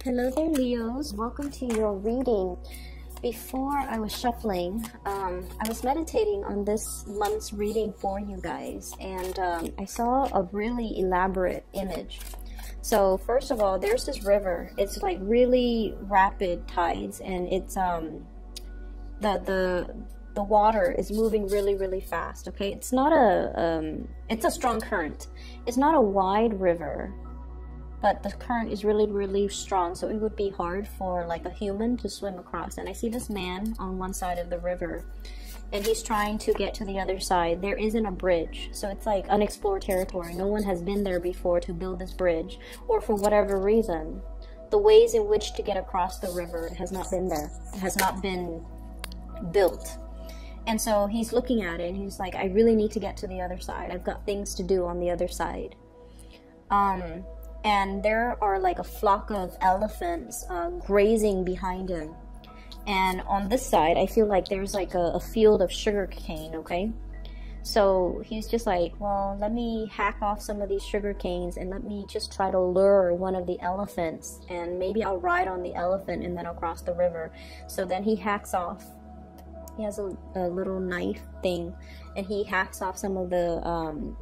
Hello there, Leos. Welcome to your reading. Before I was shuffling, I was meditating on this month's reading for you guys, and I saw a really elaborate image. So first of all, there's this river. It's like really rapid tides, and it's the water is moving really fast. Okay, it's not it's a strong current. It's not a wide river, but the current is really strong, so it would be hard for like a human to swim across. And I see this man on one side of the river, and he's trying to get to the other side. There isn't a bridge, so it's like unexplored territory. No one has been there before to build this bridge, or for whatever reason, the ways in which to get across the river has not been there. It has not been built. And so he's looking at it, and he's like, I really need to get to the other side. I've got things to do on the other side. And there are like a flock of elephants grazing behind him. And on this side, I feel like there's like a field of sugar cane, okay? So he's just like, well, let me hack off some of these sugar canes and let me just try to lure one of the elephants, and maybe I'll ride on the elephant and then I'll cross the river. So then he hacks off. He has a little knife thing, and he hacks off some of the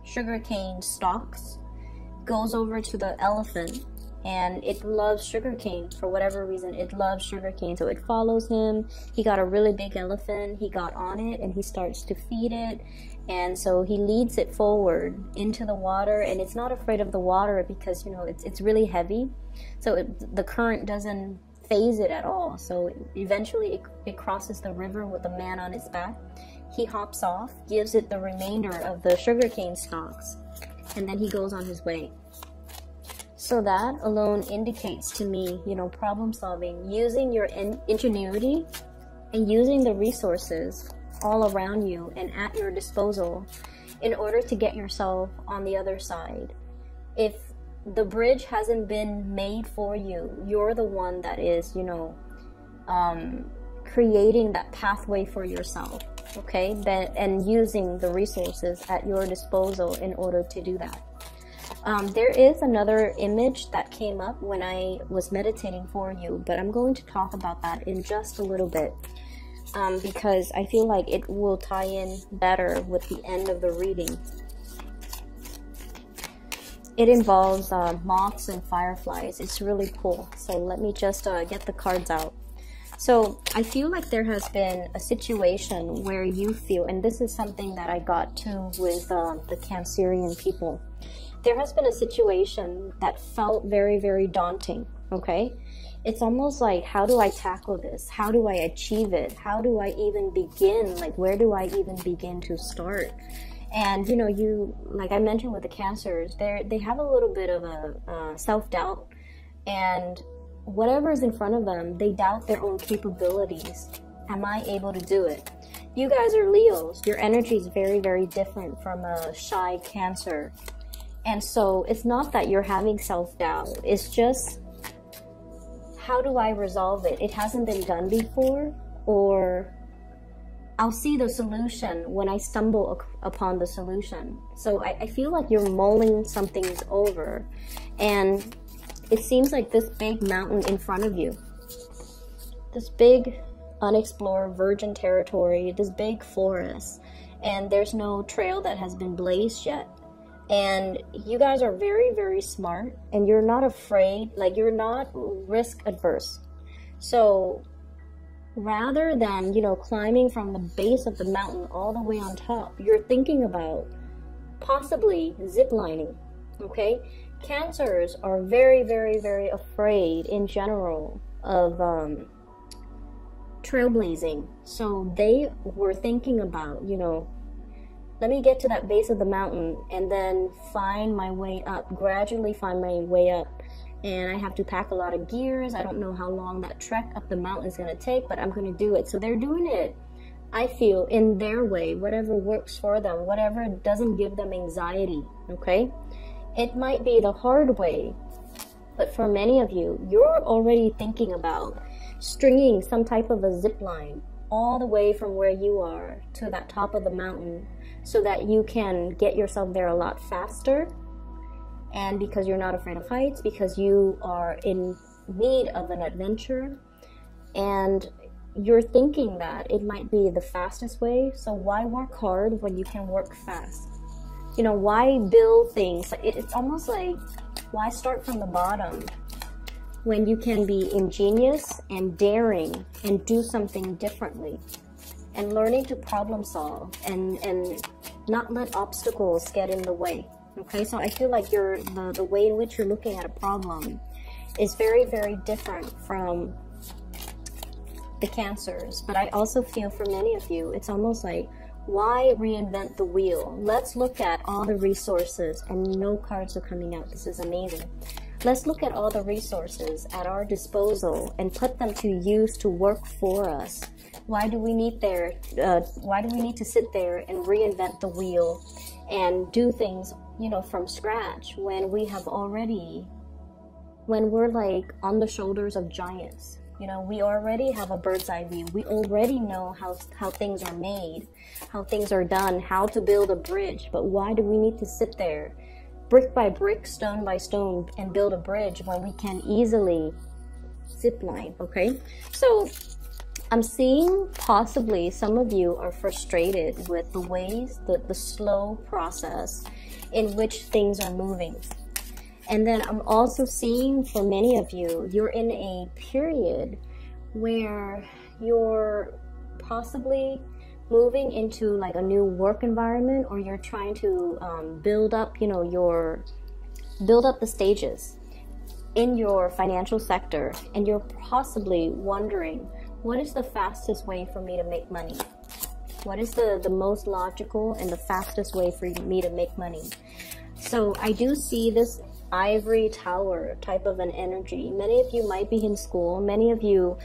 sugar cane stalks, goes over to the elephant, and it loves sugarcane for whatever reason. It loves sugarcane, so it follows him. He got a really big elephant. He got on it, and he starts to feed it, and so he leads it forward into the water, and it's not afraid of the water because, you know, it's really heavy, so the current doesn't phase it at all. So eventually it crosses the river with the man on its back. He hops off, gives it the remainder of the sugarcane stalks, and then he goes on his way. So that alone indicates to me, you know, problem solving, using your ingenuity and using the resources all around you and at your disposal in order to get yourself on the other side. If the bridge hasn't been made for you, you're the one that is, you know, creating that pathway for yourself, okay? And using the resources at your disposal in order to do that. There is another image that came up when I was meditating for you, but I'm going to talk about that in just a little bit, because I feel like it will tie in better with the end of the reading. It involves moths and fireflies. It's really cool. So let me just get the cards out. So I feel like there has been a situation where you feel, and this is something that I got to with the Cancerian people. There has been a situation that felt very daunting, okay? It's almost like, how do I tackle this? How do I achieve it? How do I even begin? Like, where do I even begin to start? And, you know, like I mentioned with the Cancers, they have a little bit of a self-doubt, and whatever is in front of them, they doubt their own capabilities. Am I able to do it? You guys are Leos. Your energy is very different from a shy Cancer. And so it's not that you're having self-doubt. It's just, how do I resolve it? It hasn't been done before, or I'll see the solution when I stumble upon the solution. So I feel like you're mulling some things over, and it seems like this big mountain in front of you, this big unexplored virgin territory, this big forest, and there's no trail that has been blazed yet. And you guys are very smart, and you're not afraid, like you're not risk adverse. So rather than, you know, climbing from the base of the mountain all the way on top, you're thinking about possibly ziplining, okay? Cancers are very afraid in general of trailblazing. So they were thinking about, you know, let me get to that base of the mountain and then find my way up, gradually find my way up. And I have to pack a lot of gears. I don't know how long that trek up the mountain is going to take, but I'm going to do it. So they're doing it, I feel, in their way, whatever works for them, whatever doesn't give them anxiety, okay? It might be the hard way, but for many of you, you're already thinking about stringing some type of a zip line all the way from where you are to that top of the mountain, so that you can get yourself there a lot faster And because you're not afraid of heights, because you are in need of an adventure, and you're thinking that it might be the fastest way. So why work hard when you can work fast? You know, why build things? It's almost like, why start from the bottom when you can be ingenious and daring and do something differently, and learning to problem solve and not let obstacles get in the way. Okay, so I feel like the way in which you're looking at a problem is very, very different from the Cancers. But I also feel for many of you, it's almost like, why reinvent the wheel? Let's look at all the resources, and no cards are coming out. This is amazing. Let's look at all the resources at our disposal and put them to use to work for us. Why do we need to sit there and reinvent the wheel and do things, you know, from scratch, when we have already, when we're like on the shoulders of giants? You know, we already have a bird's eye view. We already know how things are made, how things are done, how to build a bridge. But why do we need to sit there, brick by brick, stone by stone, and build a bridge when we can easily zip line? Okay, so I'm seeing possibly some of you are frustrated with the ways, the slow process in which things are moving. And then I'm also seeing for many of you, you're in a period where you're possibly moving into like a new work environment, or you're trying to build up, you know, build up the stages in your financial sector, and you're possibly wondering, what is the fastest way for me to make money? What is the most logical and the fastest way for me to make money? So I do see this ivory tower type of an energy. Many of you might be in school. Many of you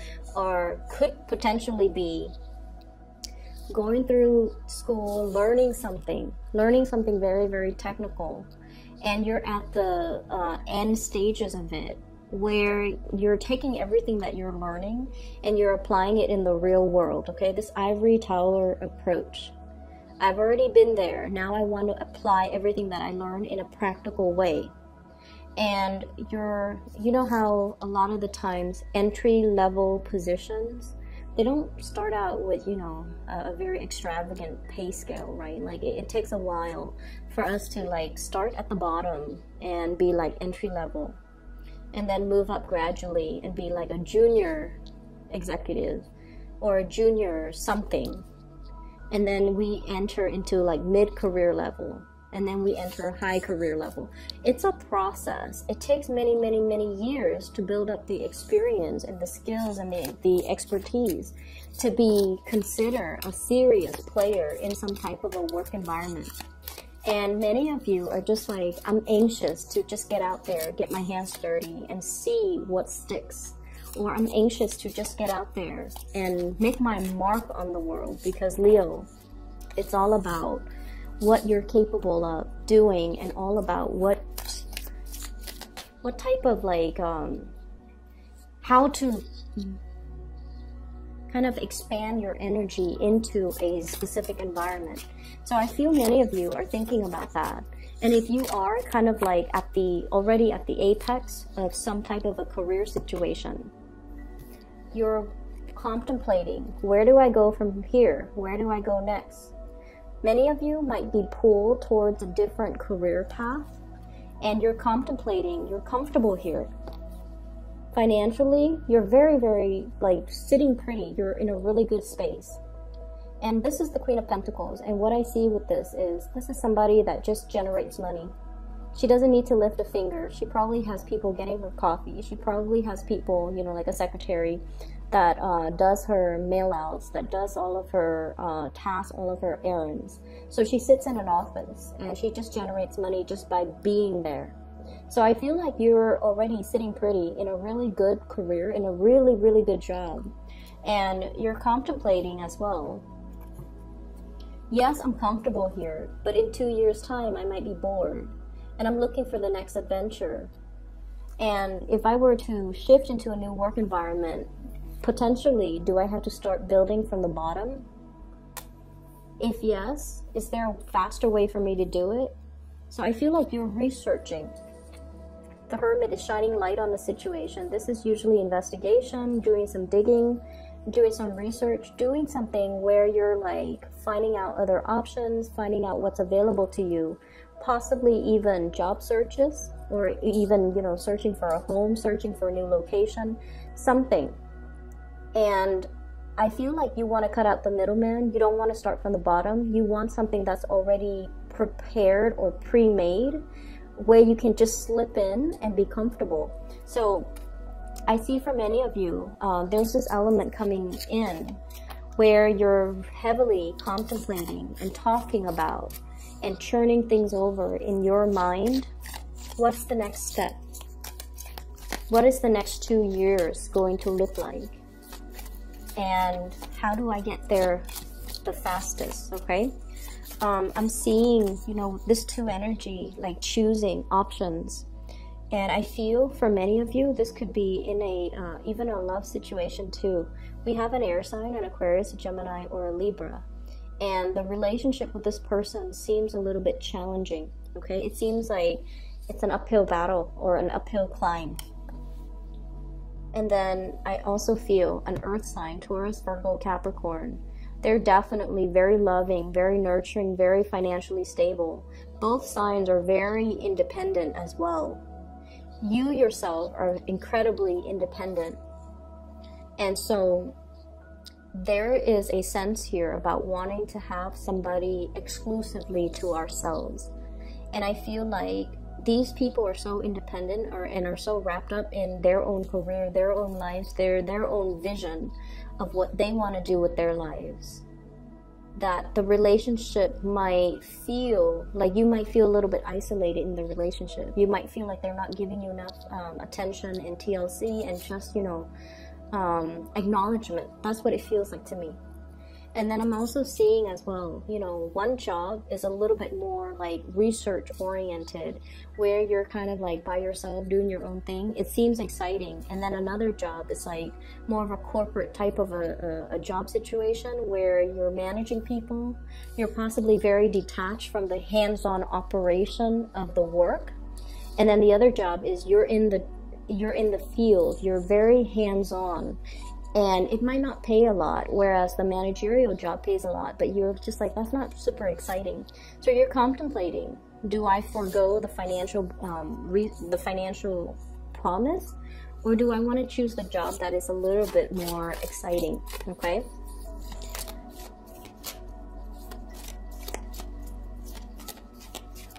could potentially be going through school, learning something very, very technical, and you're at the end stages of it, where you're taking everything that you're learning and you're applying it in the real world. Okay, this ivory tower approach. I've already been there. Now I want to apply everything that I learned in a practical way. And you know how a lot of the times entry-level positions, they don't start out with, you know, a very extravagant pay scale, right? Like it takes a while for us to like start at the bottom and be like entry-level, and then move up gradually and be like a junior executive or a junior something. And then we enter into like mid-career level, and then we enter a high career level. It's a process. It takes many, many, many years to build up the experience and the skills and the expertise to be considered a serious player in some type of a work environment. And many of you are just like, I'm anxious to just get out there, get my hands dirty and see what sticks. Or I'm anxious to just get out there and make my mark on the world, because Leo, it's all about what you're capable of doing, and all about what type of like how to kind of expand your energy into a specific environment. So I feel many of you are thinking about that. And if you are kind of like already at the apex of some type of a career situation, you're contemplating, where do I go from here? Where do I go next? Many of you might be pulled towards a different career path, and you're contemplating, you're comfortable here. Financially, you're very, very like sitting pretty. You're in a really good space. And this is the Queen of Pentacles. And what I see with this is somebody that just generates money. She doesn't need to lift a finger. She probably has people getting her coffee. She probably has people, you know, like a secretary that does her mail outs, that does all of her tasks, all of her errands. So she sits in an office and she just generates money just by being there. So I feel like you're already sitting pretty in a really good career, in a really, really good job. And you're contemplating as well. Yes, I'm comfortable here, but in 2 years' time, I might be bored. And I'm looking for the next adventure. And if I were to shift into a new work environment, potentially, do I have to start building from the bottom? If yes, is there a faster way for me to do it? So I feel like you're researching The Hermit is shining light on the situation. This is usually investigation, doing some digging, doing some research, doing something where you're like finding out other options, finding out what's available to you, possibly even job searches, or even, you know, searching for a home, searching for a new location, something. And I feel like you want to cut out the middleman. You don't want to start from the bottom. You want something that's already prepared or pre-made, where you can just slip in and be comfortable. So I see for many of you, there's this element coming in where you're heavily contemplating and talking about and churning things over in your mind. What's the next step? What is the next 2 years going to look like? And how do I get there the fastest, okay? I'm seeing, you know, this 2 energy, like choosing options. And I feel for many of you, this could be in a, even a love situation too. We have an air sign, an Aquarius, a Gemini, or a Libra. And the relationship with this person seems a little bit challenging, okay? It seems like it's an uphill battle or an uphill climb. And then I also feel an earth sign, Taurus, Virgo, Capricorn. They're definitely very loving, very nurturing, very financially stable. Both signs are very independent as well. You yourself are incredibly independent. And so there is a sense here about wanting to have somebody exclusively to ourselves. And I feel like these people are so independent and are so wrapped up in their own career, their own lives, their own vision of what they want to do with their lives, that the relationship might feel like you might feel a little bit isolated in the relationship. You might feel like they're not giving you enough attention and TLC and just, you know, acknowledgement. That's what it feels like to me. And then I'm also seeing as well, you know, one job is a little bit more like research oriented, where you're kind of like by yourself doing your own thing. It seems exciting. And then another job is like more of a corporate type of a job situation where you're managing people. You're possibly very detached from the hands-on operation of the work. And then the other job is you're in the field. You're very hands-on. And it might not pay a lot, whereas the managerial job pays a lot, but you're just like, that's not super exciting. So you're contemplating, do I forego the financial promise, or do I want to choose the job that is a little bit more exciting, okay?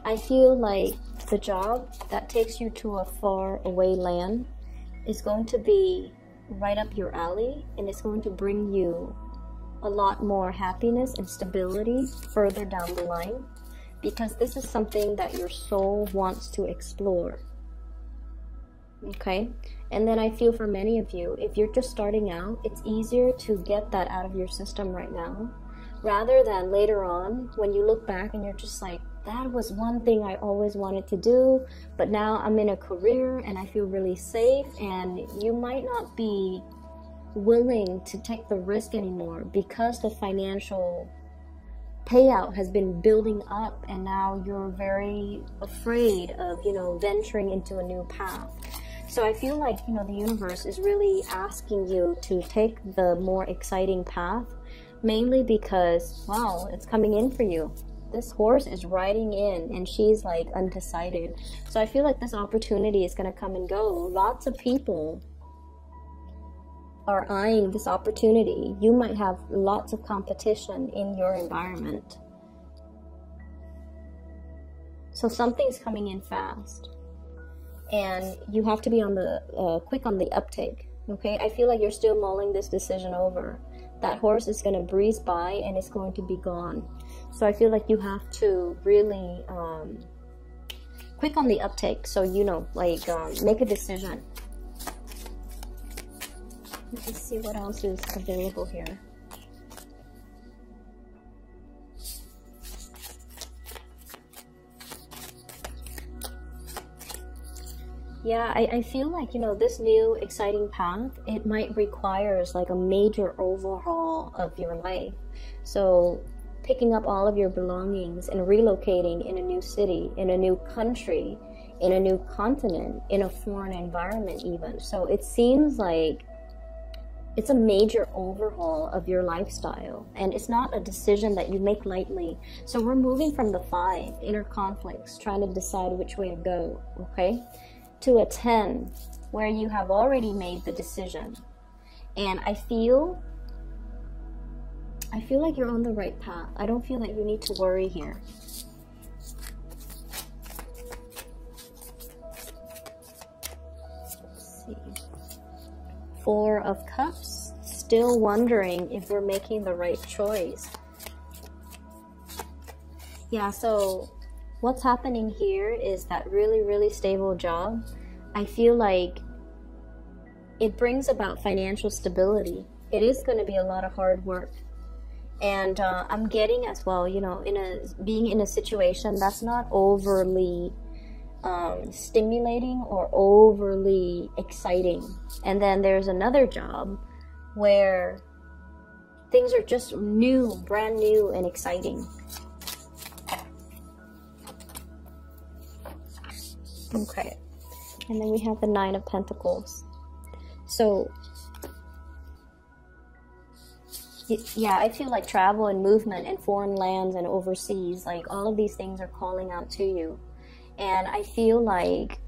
I feel like the job that takes you to a far away land is going to be right up your alley, and it's going to bring you a lot more happiness and stability further down the line, because this is something that your soul wants to explore, okay? And then I feel for many of you, if you're just starting out, it's easier to get that out of your system right now, rather than later on when you look back and you're just like, that was one thing I always wanted to do, but now I'm in a career and I feel really safe, and you might not be willing to take the risk anymore because the financial payout has been building up, and now you're very afraid of, you know, venturing into a new path. So I feel like, you know, the universe is really asking you to take the more exciting path, mainly because, wow, it's coming in for you. This horse is riding in and she's like undecided. So I feel like this opportunity is going to come and go. Lots of people are eyeing this opportunity. You might have lots of competition in your environment. So something's coming in fast. And you have to be on the quick on the uptake. Okay, I feel like you're still mulling this decision over. That horse is going to breeze by and it's going to be gone. So I feel like you have to really quick on the uptake. So, you know, like make a decision. Let's see what else is available here. Yeah, I feel like, you know, this new exciting path, it might require like a major overhaul of your life. So picking up all of your belongings and relocating in a new city, in a new country, in a new continent, in a foreign environment even. So it seems like it's a major overhaul of your lifestyle, and it's not a decision that you make lightly. So we're moving from the 5, inner conflicts, trying to decide which way to go, okay, to a 10, where you have already made the decision. And I feel like you're on the right path. I don't feel that you need to worry here. Let's see. 4 of Cups. Still wondering if we're making the right choice. Yeah, so what's happening here is that really, really stable job. I feel like it brings about financial stability. It is going to be a lot of hard work. And I'm getting as well, you know, being in a situation that's not overly stimulating or overly exciting. And then there's another job where things are just new, brand new and exciting. Okay. And then we have the 9 of Pentacles. So yeah, I feel like travel and movement and foreign lands and overseas, like all of these things are calling out to you. And I feel like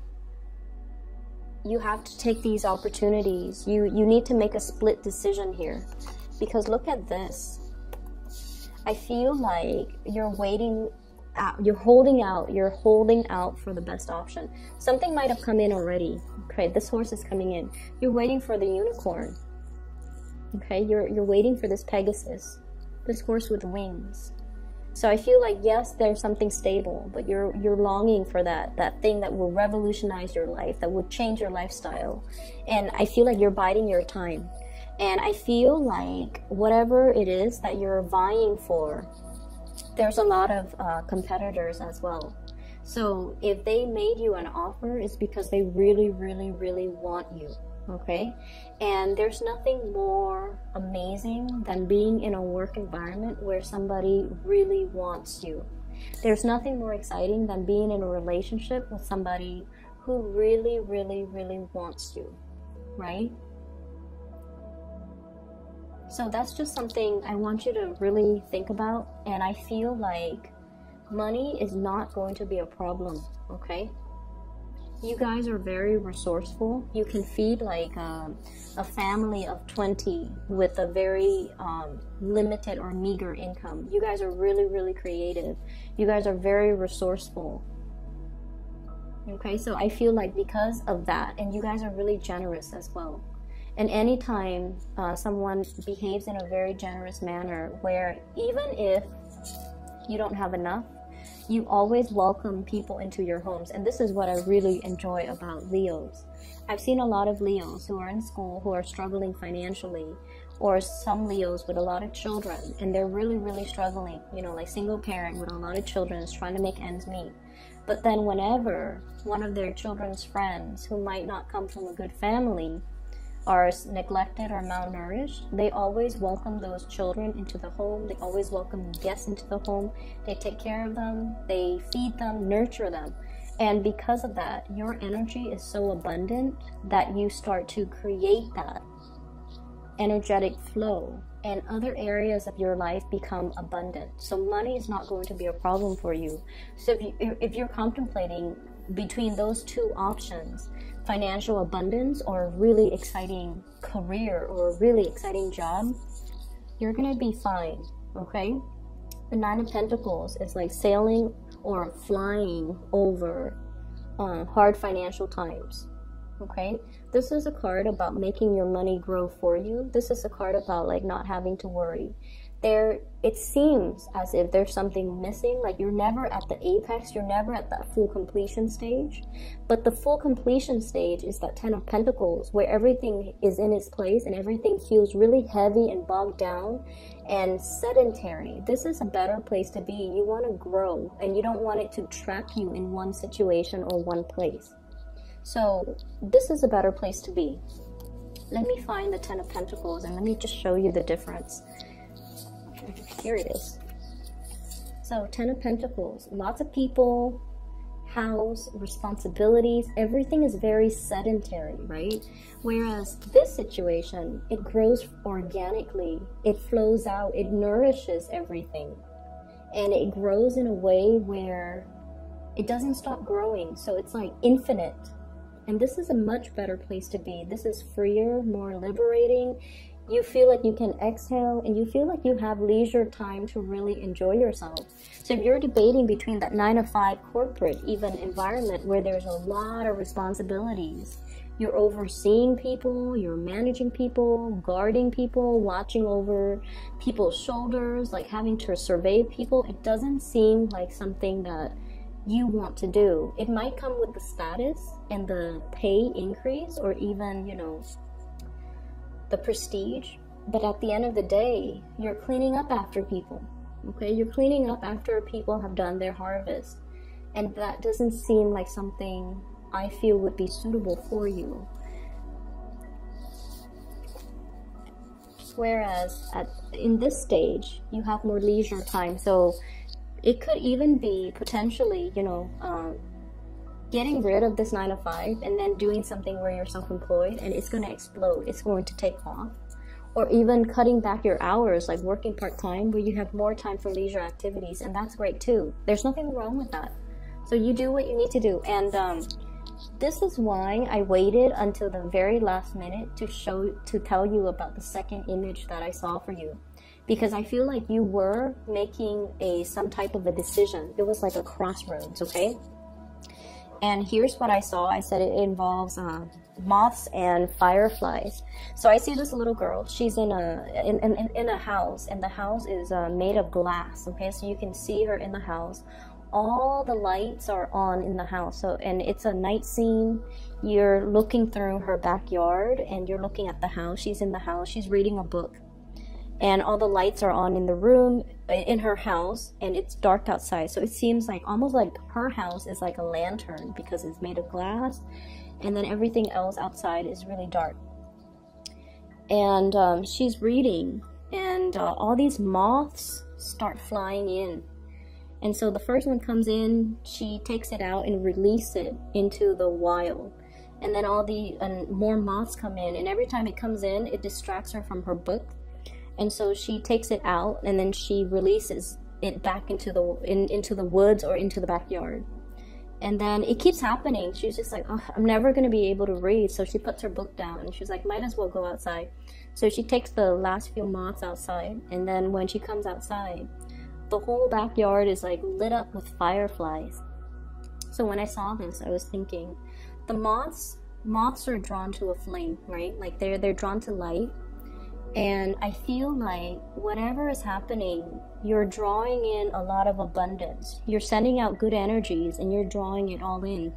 you have to take these opportunities. You need to make a split decision here, because look at this. I feel like you're waiting out, you're holding out for the best option. Something might have come in already. Okay, this horse is coming in. You're waiting for the unicorn. Okay, you're waiting for this Pegasus, this horse with wings. So I feel like, yes, there's something stable, but you're longing for that thing that will revolutionize your life, that will change your lifestyle. And I feel like you're biding your time. And I feel like whatever it is that you're vying for, there's a lot of competitors as well. So if they made you an offer, it's because they really, really, really want you. Okay, and there's nothing more amazing than being in a work environment where somebody really wants you. There's nothing more exciting than being in a relationship with somebody who really, really, really wants you, right? So that's just something I want you to really think about. And I feel like money is not going to be a problem, okay? You guys are very resourceful. You can feed like a family of 20 with a very limited or meager income. You guys are really, really creative. You guys are very resourceful. Okay, so I feel like because of that, and you guys are really generous as well. And anytime someone behaves in a very generous manner, where even if you don't have enough, you always welcome people into your homes. And this is what I really enjoy about Leos. I've seen a lot of Leos who are in school who are struggling financially, or some Leos with a lot of children, and they're really, really struggling, you know, like single parent with a lot of children is trying to make ends meet. But then whenever one of their children's friends who might not come from a good family are neglected or malnourished, they always welcome those children into the home. They always welcome guests into the home. They take care of them, they feed them, nurture them. And because of that, your energy is so abundant that you start to create that energetic flow, and other areas of your life become abundant. So money is not going to be a problem for you. So if you're contemplating between those two options, financial abundance or a really exciting career or a really exciting job, you're gonna be fine, okay? The 9 of Pentacles is like sailing or flying over hard financial times, okay? This is a card about making your money grow for you. This is a card about like not having to worry. It seems as if there's something missing, like you're never at the apex, you're never at that full completion stage. But the full completion stage is that 10 of Pentacles, where everything is in its place and everything feels really heavy and bogged down and sedentary. This is a better place to be. You want to grow, and you don't want it to trap you in one situation or one place. So this is a better place to be. Let me find the 10 of Pentacles and let me just show you the difference. Here it is. So 10 of Pentacles, lots of people house, responsibilities, everything is very sedentary, right? Whereas this situation, it grows organically, it flows out, it nourishes everything, and it grows in a way where it doesn't stop growing. So it's like infinite. And this is a much better place to be. This is freer, more liberating. You feel like you can exhale, and you feel like you have leisure time to really enjoy yourself. So if you're debating between that 9-to-5 corporate even environment where there's a lot of responsibilities, you're overseeing people, you're managing people, guarding people, watching over people's shoulders, like having to survey people, it doesn't seem like something that you want to do. It might come with the status and the pay increase, or even, you know, the prestige, but at the end of the day, you're cleaning up after people. Okay, you're cleaning up after people have done their harvest, and that doesn't seem like something I feel would be suitable for you. Whereas in this stage, you have more leisure time, so it could even be potentially, you know, getting rid of this 9-to-5 and then doing something where you're self-employed, and it's going to explode. It's going to take off. Or even cutting back your hours, like working part-time, where you have more time for leisure activities, and that's great too. There's nothing wrong with that. So you do what you need to do. And this is why I waited until the very last minute to tell you about the second image that I saw for you, because I feel like you were making some type of a decision. It was like a crossroads, okay? And here's what I saw. I said it involves moths and fireflies. So I see this little girl. She's in a house, and the house is made of glass. Okay, so you can see her in the house. All the lights are on in the house. So, and it's a night scene. You're looking through her backyard, and you're looking at the house. She's in the house. She's reading a book, and all the lights are on in the room, in her house, and it's dark outside. So it seems like almost like her house is like a lantern, because it's made of glass, and then everything else outside is really dark. And she's reading, and all these moths start flying in. And so the first one comes in, she takes it out and releases it into the wild. And then all the more moths come in, and every time it comes in, it distracts her from her book. And so she takes it out, and then she releases it back into the woods or into the backyard. And then it keeps happening. She's just like, oh, I'm never going to be able to read. So she puts her book down, and she's like, might as well go outside. So she takes the last few moths outside, and then when she comes outside, the whole backyard is like lit up with fireflies. So when I saw this, I was thinking, the moths are drawn to a flame, right? Like they're drawn to light. And I feel like whatever is happening, you're drawing in a lot of abundance. You're sending out good energies, and you're drawing it all in.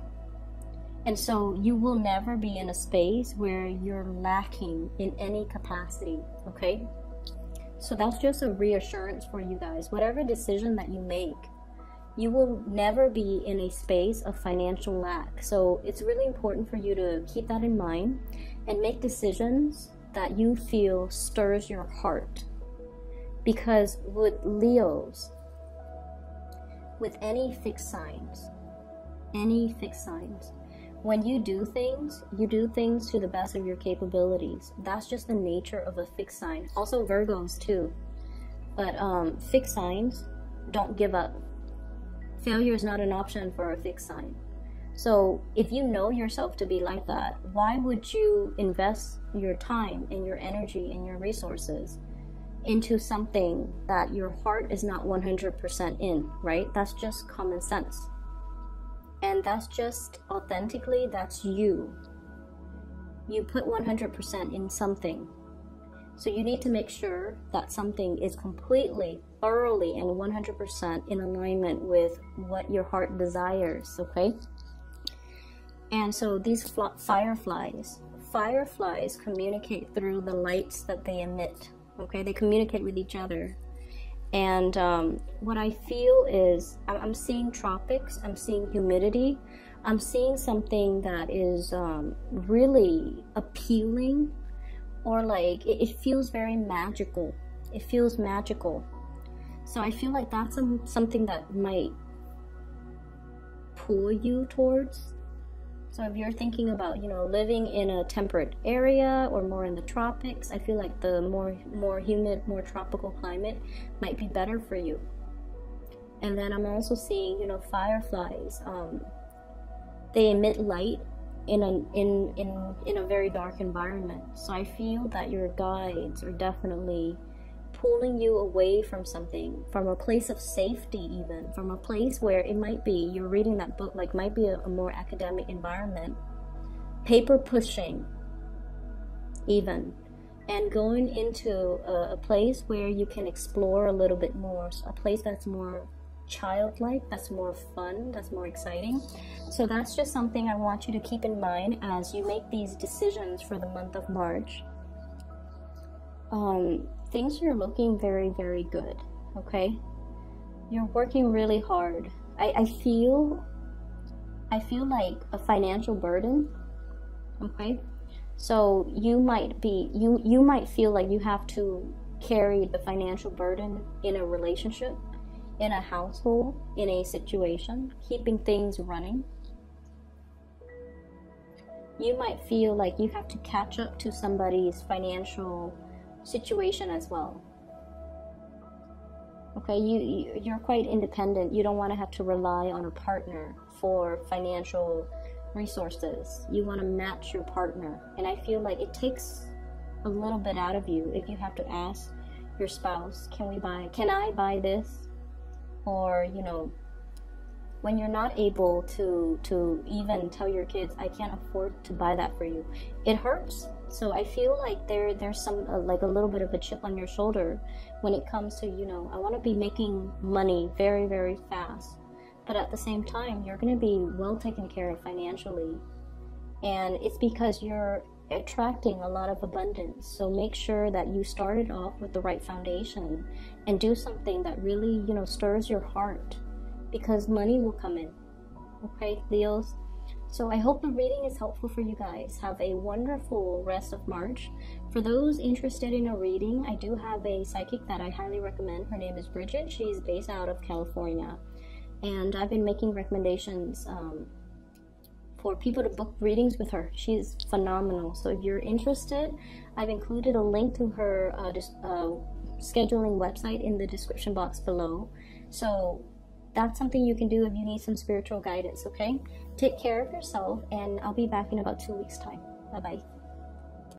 And so you will never be in a space where you're lacking in any capacity, okay? So that's just a reassurance for you guys. Whatever decision that you make, you will never be in a space of financial lack. So it's really important for you to keep that in mind and make decisions that you feel stirs your heart. Because with Leos, with any fixed signs, when you do things to the best of your capabilities. That's just the nature of a fixed sign. Also Virgos too. But fixed signs don't give up. Failure is not an option for a fixed sign. So if you know yourself to be like that, why would you invest your time and your energy and your resources into something that your heart is not 100% in, right? That's just common sense. And that's just authentically, that's you. You put 100% in something. So you need to make sure that something is completely, thoroughly, and 100% in alignment with what your heart desires, okay? And so these fireflies communicate through the lights that they emit, okay? They communicate with each other. And what I feel is, I'm seeing tropics, I'm seeing humidity, I'm seeing something that is really appealing, or like, it feels very magical. It feels magical. So I feel like that's something that might pull you towards. So if you're thinking about, you know, living in a temperate area or more in the tropics, I feel like the more humid, more tropical climate might be better for you. And then I'm also seeing, you know, fireflies. They emit light in a very dark environment. So I feel that your guides are definitely pulling you away from something, from a place of safety, even from a place where it might be you're reading that book, like might be a more academic environment, paper pushing even, and going into a place where you can explore a little bit more, a place that's more childlike, that's more fun, that's more exciting. So that's just something I want you to keep in mind as you make these decisions for the month of March. Things are looking very, very good, okay? You're working really hard. I feel like a financial burden, okay? So you might feel like you have to carry the financial burden in a relationship, in a household, in a situation, keeping things running. You might feel like you have to catch up to somebody's financial situation as well. Okay, you're quite independent. You don't want to have to rely on a partner for financial resources. You want to match your partner, and I feel like it takes a little bit out of you if you have to ask your spouse, can I buy this? Or, you know, when you're not able to even tell your kids, I can't afford to buy that for you, it hurts. So I feel like there's some like a little bit of a chip on your shoulder when it comes to, you know, I want to be making money very, very fast, but at the same time you're going to be well taken care of financially, and it's because you're attracting a lot of abundance. So make sure that you started off with the right foundation and do something that really, you know, stirs your heart, because money will come in. Okay, Leos? So I hope the reading is helpful for you guys. Have a wonderful rest of March. For those interested in a reading, I do have a psychic that I highly recommend. Her name is Bridget. She's based out of California, and I've been making recommendations for people to book readings with her. She's phenomenal. So if you're interested, I've included a link to her scheduling website in the description box below. So that's something you can do if you need some spiritual guidance, okay? Take care of yourself, and I'll be back in about 2 weeks' time. Bye-bye.